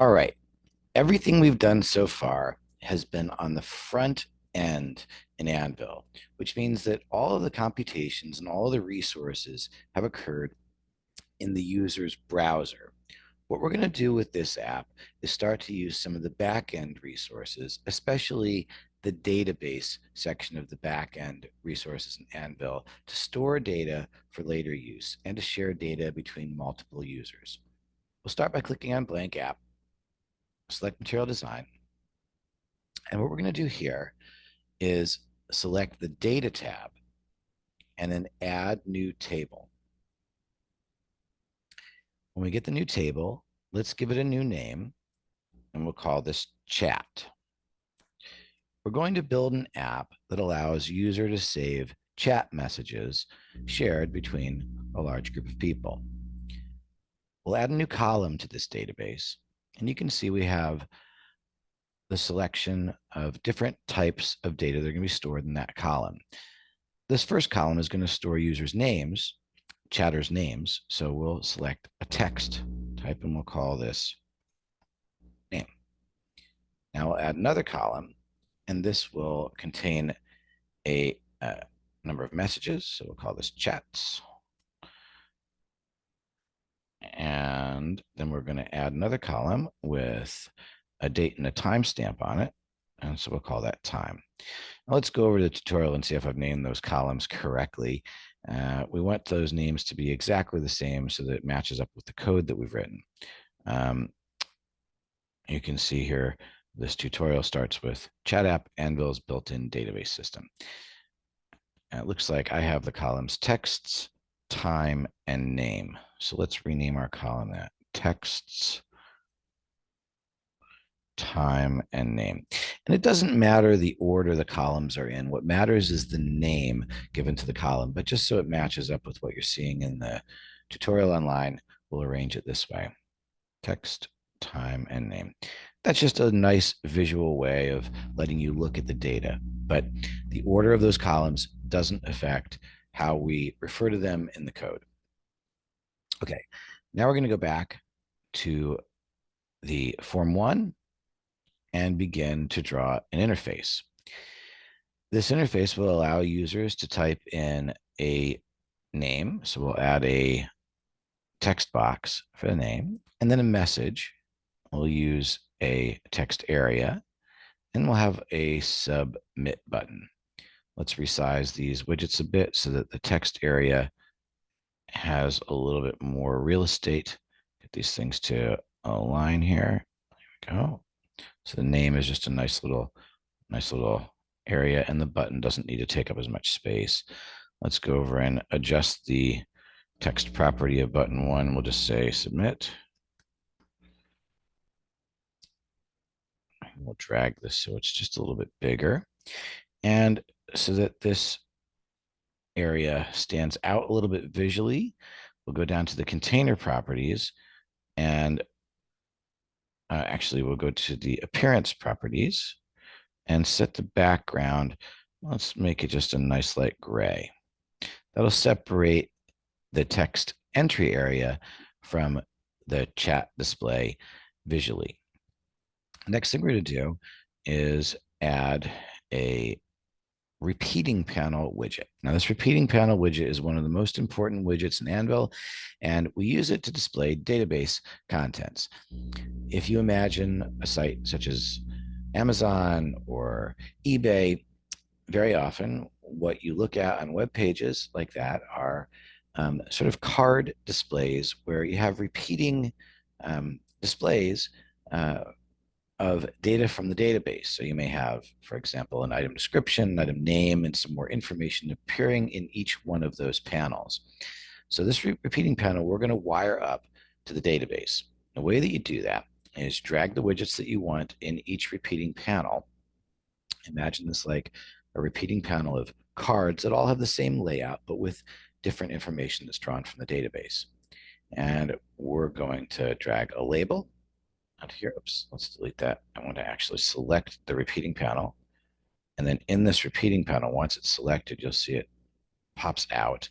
All right. Everything we've done so far has been on the front end in Anvil, which means that all of the computations and all of the resources have occurred in the user's browser. What we're going to do with this app is start to use some of the back-end resources, especially the database section of the back-end resources in Anvil, to store data for later use and to share data between multiple users. We'll start by clicking on Blank App, select Material Design, and what we're going to do here is select the Data tab and then Add New Table. When we get the new table, let's give it a new name, and we'll call this Chat. We're going to build an app that allows user to save chat messages shared between a large group of people. We'll add a new column to this database, and you can see we have the selection of different types of data that are going to be stored in that column. This first column is going to store users' names, chatters' names. So we'll select a text type and we'll call this name. Now we'll add another column, and this will contain a number of messages. So we'll call this chats. And then we're going to add another column with a date and a timestamp on it. And so we'll call that time. Now let's go over to the tutorial and see if I've named those columns correctly. We want those names to be exactly the same so that it matches up with the code that we've written. You can see here, this tutorial starts with Chat App Anvil's built-in database system. And it looks like I have the columns texts, time, and name. So let's rename our column that texts, time, and name. And it doesn't matter the order the columns are in. What matters is the name given to the column, but just so it matches up with what you're seeing in the tutorial online, we'll arrange it this way: text, time, and name. That's just a nice visual way of letting you look at the data, but the order of those columns doesn't affect how we refer to them in the code. Okay, now we're going to go back to the Form 1 and begin to draw an interface. This interface will allow users to type in a name. So we'll add a text box for the name, and then a message. We'll use a text area, and we'll have a submit button. Let's resize these widgets a bit so that the text area has a little bit more real estate. Get these things to align here. There we go. So the name is just a nice little area, and the button doesn't need to take up as much space. Let's go over and adjust the text property of button 1. We'll just say submit. We'll drag this so it's just a little bit bigger. And so that this area stands out a little bit visually, we'll go down to the container properties, and actually we'll go to the appearance properties and set the background. Let's make it just a nice light gray. That'll separate the text entry area from the chat display visually. Next thing we're going to do is add a repeating panel widget. Now, this repeating panel widget is one of the most important widgets in Anvil, and we use it to display database contents. If you imagine a site such as Amazon or eBay, very often what you look at on web pages like that are sort of card displays where you have repeating displays of data from the database. So you may have, for example, an item description, an item name, and some more information appearing in each one of those panels. So this repeating panel, we're going to wire up to the database. The way that you do that is drag the widgets that you want in each repeating panel. Imagine this like a repeating panel of cards that all have the same layout, but with different information that's drawn from the database. And we're going to drag a label out here. Oops, let's delete that. I want to actually select the repeating panel. And then in this repeating panel, once it's selected, you'll see it pops out.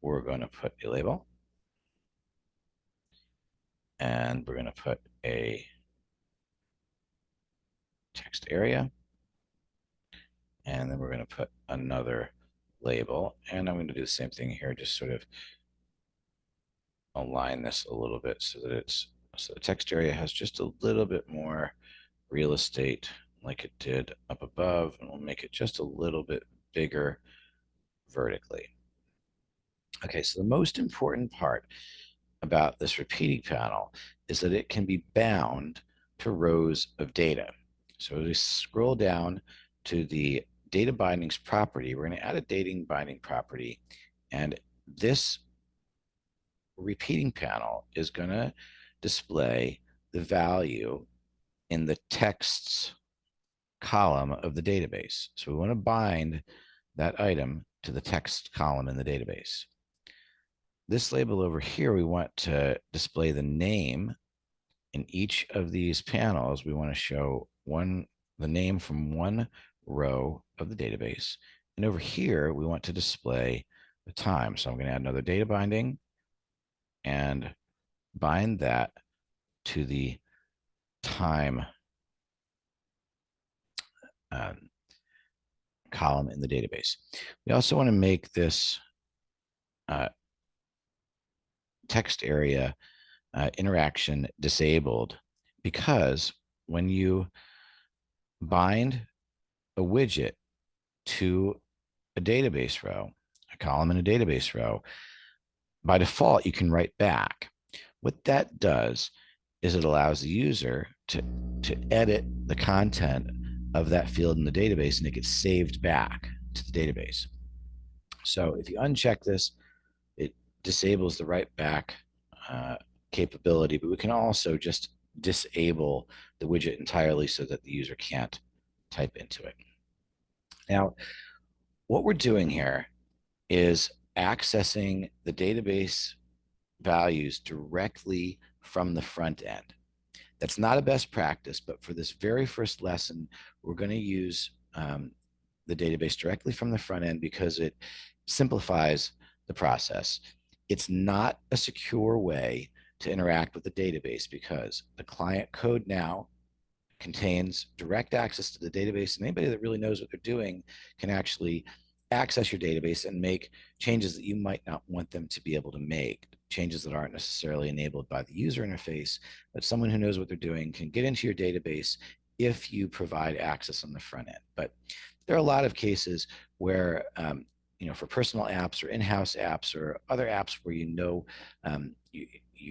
We're going to put a label. And we're going to put a text area. And then we're going to put another label. And I'm going to do the same thing here, just sort of align this a little bit so that the text area has just a little bit more real estate like it did up above, and we'll make it just a little bit bigger vertically. Okay, so the most important part about this repeating panel is that it can be bound to rows of data. So as we scroll down to the data bindings property, we're going to add a dating binding property, and this repeating panel is going to display the value in the texts column of the database. So we want to bind that item to the text column in the database. This label over here, we want to display the name in each of these panels. We want to show the name from one row of the database. And over here, we want to display the time. So I'm going to add another data binding and bind that to the time column in the database. We also want to make this text area interaction disabled, because when you bind a widget to a database row, a column in a database row, by default, you can write back. What that does is it allows the user to edit the content of that field in the database, and it gets saved back to the database. So if you uncheck this, it disables the write back capability, but we can also just disable the widget entirely so that the user can't type into it. Now, what we're doing here is accessing the database values directly from the front end. That's not a best practice, but for this very first lesson, we're going to use the database directly from the front end because it simplifies the process. It's not a secure way to interact with the database because the client code now contains direct access to the database, and anybody that really knows what they're doing can actually access your database and make changes that you might not want them to be able to make, changes that aren't necessarily enabled by the user interface, but someone who knows what they're doing can get into your database if you provide access on the front end. But there are a lot of cases where for personal apps or in-house apps or other apps where you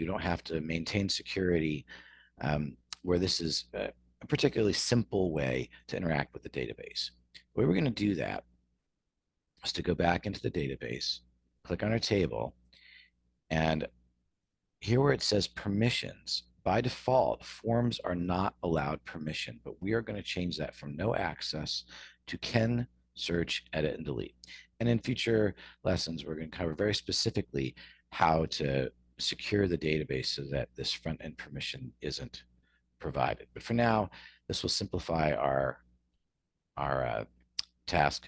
don't have to maintain security, where this is a particularly simple way to interact with the database. The way we're going to do that is to go back into the database, click on our table, and here where it says permissions, by default, forms are not allowed permission, but we are going to change that from no access to can search, edit, and delete. And in future lessons, we're going to cover very specifically how to secure the database so that this front end permission isn't provided. But for now, this will simplify our task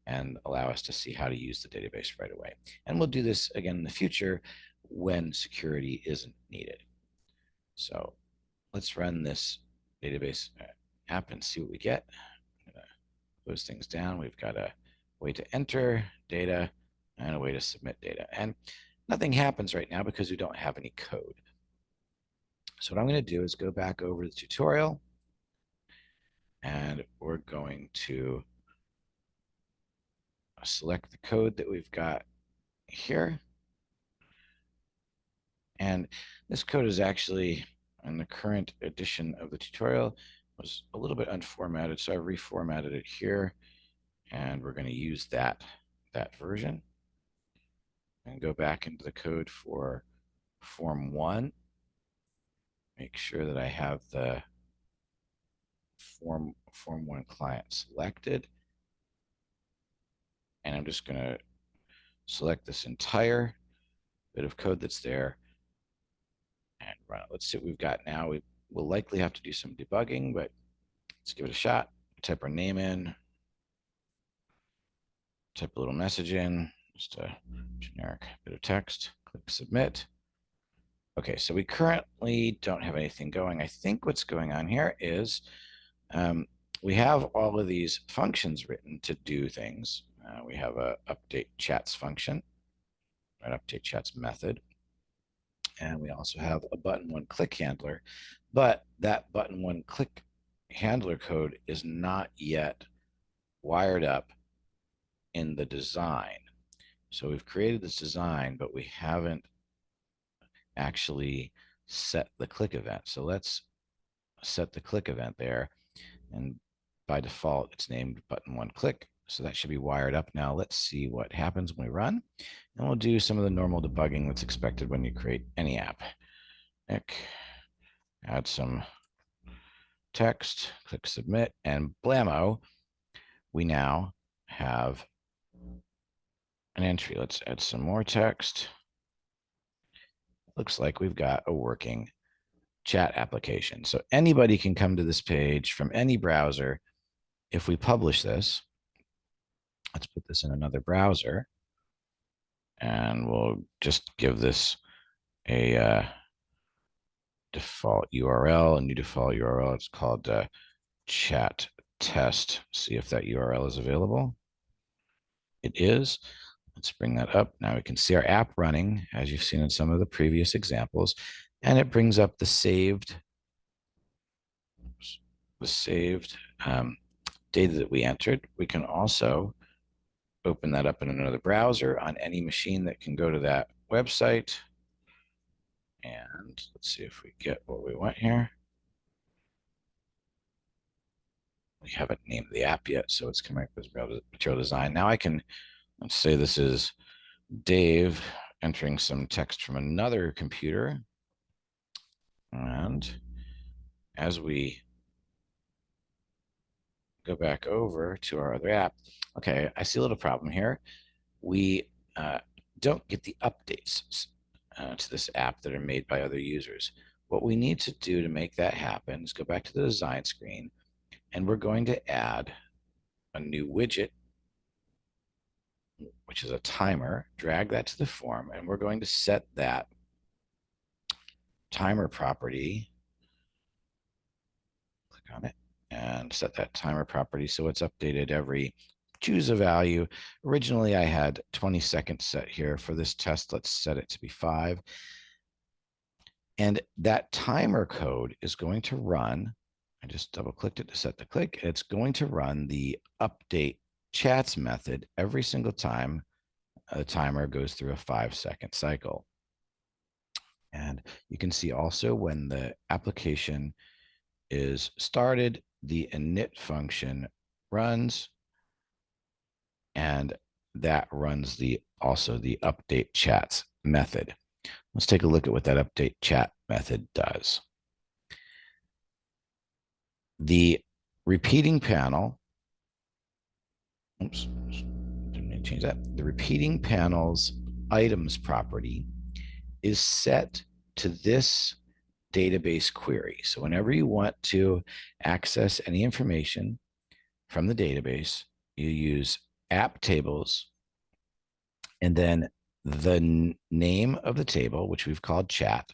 and allow us to see how to use the database right away. And we'll do this again in the future when security isn't needed. So let's run this database app and see what we get. I'm going to close things down. We've got a way to enter data and a way to submit data. And nothing happens right now because we don't have any code. So what I'm going to do is go back over the tutorial, and we're going to select the code that we've got here. And this code is actually, in the current edition of the tutorial, was a little bit unformatted, so I reformatted it here, and we're going to use that version and go back into the code for form 1. Make sure that I have the form 1 client selected, and I'm just going to select this entire bit of code that's there and run it. Let's see what we've got now. We will likely have to do some debugging, but let's give it a shot. Type our name in, type a little message in, just a generic bit of text, click submit. Okay, so we currently don't have anything going. I think what's going on here is um, we have all of these functions written to do things. We have a update chats function, an update chats method, and we also have a button one click handler, but that button one click handler code is not yet wired up in the design. So we've created this design, but we haven't actually set the click event. So let's set the click event there. And by default, it's named button one click. So that should be wired up now. Let's see what happens when we run. And we'll do some of the normal debugging that's expected when you create any app. Nick, add some text, click submit, and blammo, we now have an entry. Let's add some more text. Looks like we've got a working chat application. So anybody can come to this page from any browser. If we publish this, let's put this in another browser, and we'll just give this a default URL, a new default URL. It's called chat test. See if that URL is available. It is. Let's bring that up. Now we can see our app running, as you've seen in some of the previous examples, and it brings up the saved data that we entered. We can also open that up in another browser on any machine that can go to that website. And let's see if we get what we want here. We haven't named the app yet, so it's coming up with material design. Now I can, let's say this is Dave entering some text from another computer. And as we go back over to our other app, okay, I see a little problem here. We don't get the updates to this app that are made by other users. What we need to do to make that happen is go back to the design screen, and we're going to add a new widget, which is a timer, drag that to the form, and we're going to set that timer property, click on it, and set that timer property so it's updated every, choose a value. Originally, I had 20 seconds set here. For this test, let's set it to be 5. And that timer code is going to run, I just double clicked it to set the click. It's going to run the update chats method every single time the timer goes through a 5-second cycle. And you can see also when the application is started, the init function runs, and that runs also the update chats method. Let's take a look at what that update chat method does. The repeating panel, oops, didn't mean to change that. The repeating panel's items property is set to this database query. So whenever you want to access any information from the database, you use app tables and then the name of the table, which we've called chat.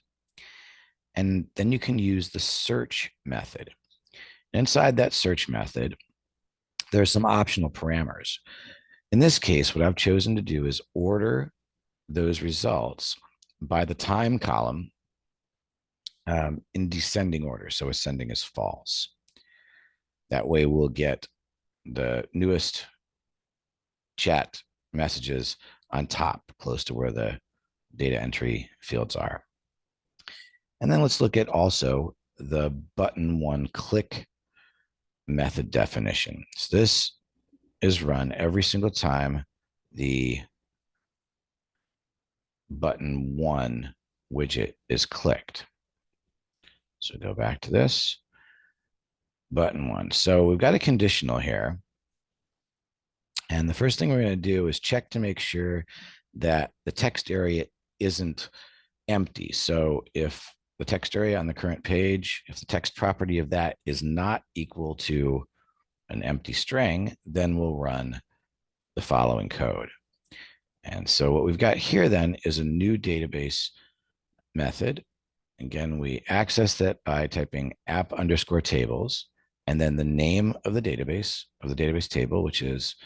And then you can use the search method. Inside that search method, there are some optional parameters. In this case, what I've chosen to do is order those results by the time column in descending order. So ascending is false. That way we'll get the newest chat messages on top, close to where the data entry fields are. And then let's look at also the button one click method definition. So this is run every single time the button one widget is clicked. So go back to this button one. So we've got a conditional here. And the first thing we're going to do is check to make sure that the text area isn't empty. So if the text area on the current page, if the text property of that is not equal to an empty string, then we'll run the following code. And so what we've got here then is a new database method. Again, we access that by typing app_tables and then the name of the database table, which is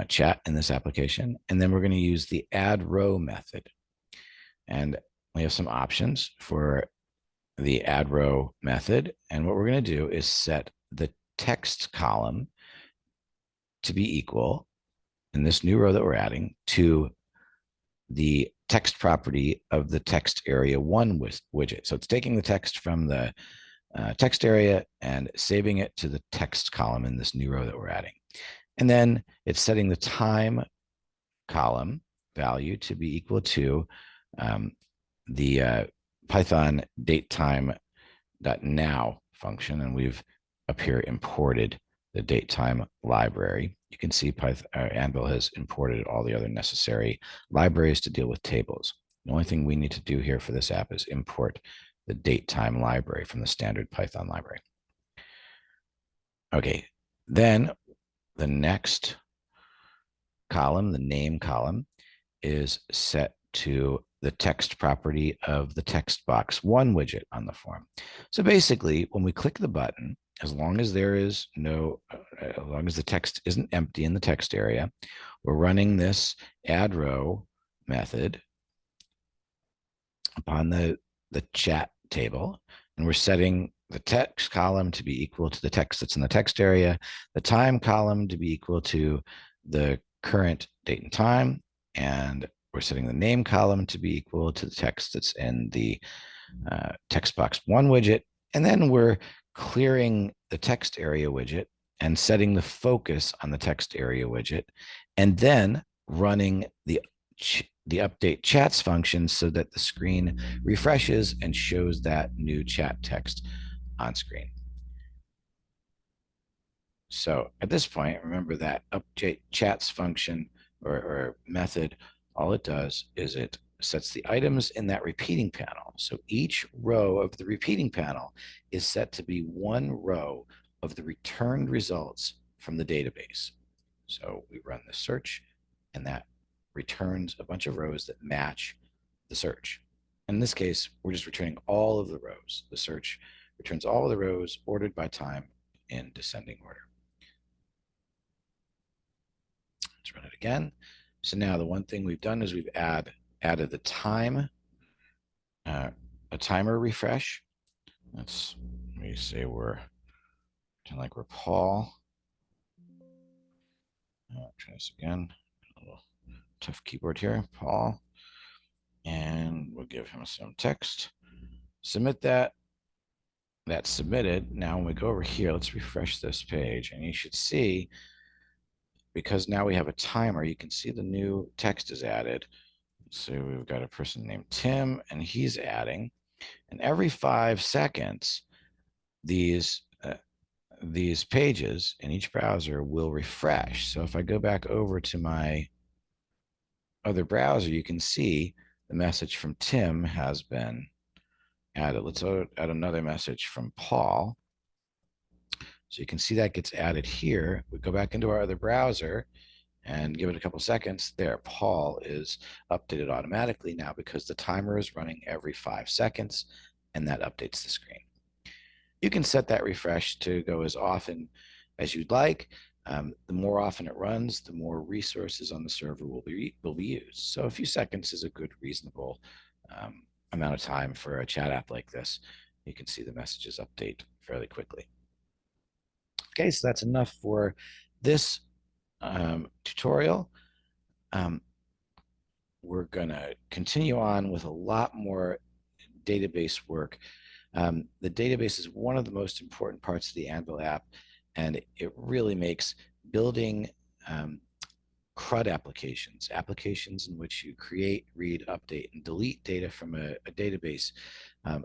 chat in this application. And then we're going to use the add row method. And we have some options for the add row method. And what we're going to do is set the text column to be equal in this new row that we're adding to the text property of the text area one widget. So it's taking the text from the text area and saving it to the text column in this new row that we're adding. And then it's setting the time column value to be equal to the Python datetime.now function. And we've up here imported the datetime library. You can see Anvil has imported all the other necessary libraries to deal with tables. The only thing we need to do here for this app is import the datetime library from the standard Python library. Okay, then the next column, the name column, is set to the text property of the text box one widget on the form. So basically, when we click the button, as long as there is no, as long as the text isn't empty in the text area, we're running this add row method upon the chat table, and we're setting the text column to be equal to the text that's in the text area, the time column to be equal to the current date and time, and we're setting the name column to be equal to the text that's in the text box one widget. And then we're clearing the text area widget and setting the focus on the text area widget, and then running the update chats function so that the screen refreshes and shows that new chat text on screen. So at this point, remember that update chats function or method, all it does is it sets the items in that repeating panel. So each row of the repeating panel is set to be one row of the returned results from the database. So we run the search, and that returns a bunch of rows that match the search. In this case, we're just returning all of the rows. The search returns all of the rows ordered by time in descending order. Let's run it again. So now the one thing we've done is we've added the time, a timer refresh. Let me say we're pretend like we're Paul. Try this again. A little tough keyboard here, Paul. And we'll give him some text. Submit that. That's submitted. Now when we go over here, let's refresh this page, and you should see, because now we have a timer, you can see the new text is added. So we've got a person named Tim, and he's adding. And every 5 seconds, these pages in each browser will refresh. So if I go back over to my other browser, you can see the message from Tim has been added. Let's add another message from Paul. So you can see that gets added here. We go back into our other browser and give it a couple seconds. There, Paul is updated automatically now because the timer is running every 5 seconds, and that updates the screen. You can set that refresh to go as often as you'd like. The more often it runs, the more resources on the server will be used. So a few seconds is a good, reasonable amount of time for a chat app like this. You can see the messages update fairly quickly. Okay, so that's enough for this tutorial. We're going to continue on with a lot more database work. The database is one of the most important parts of the Anvil app, and it really makes building CRUD applications in which you create, read, update, and delete data from a database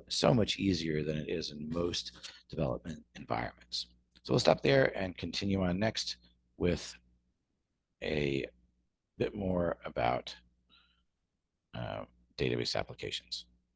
so much easier than it is in most development environments. So we'll stop there and continue on next with a bit more about database applications.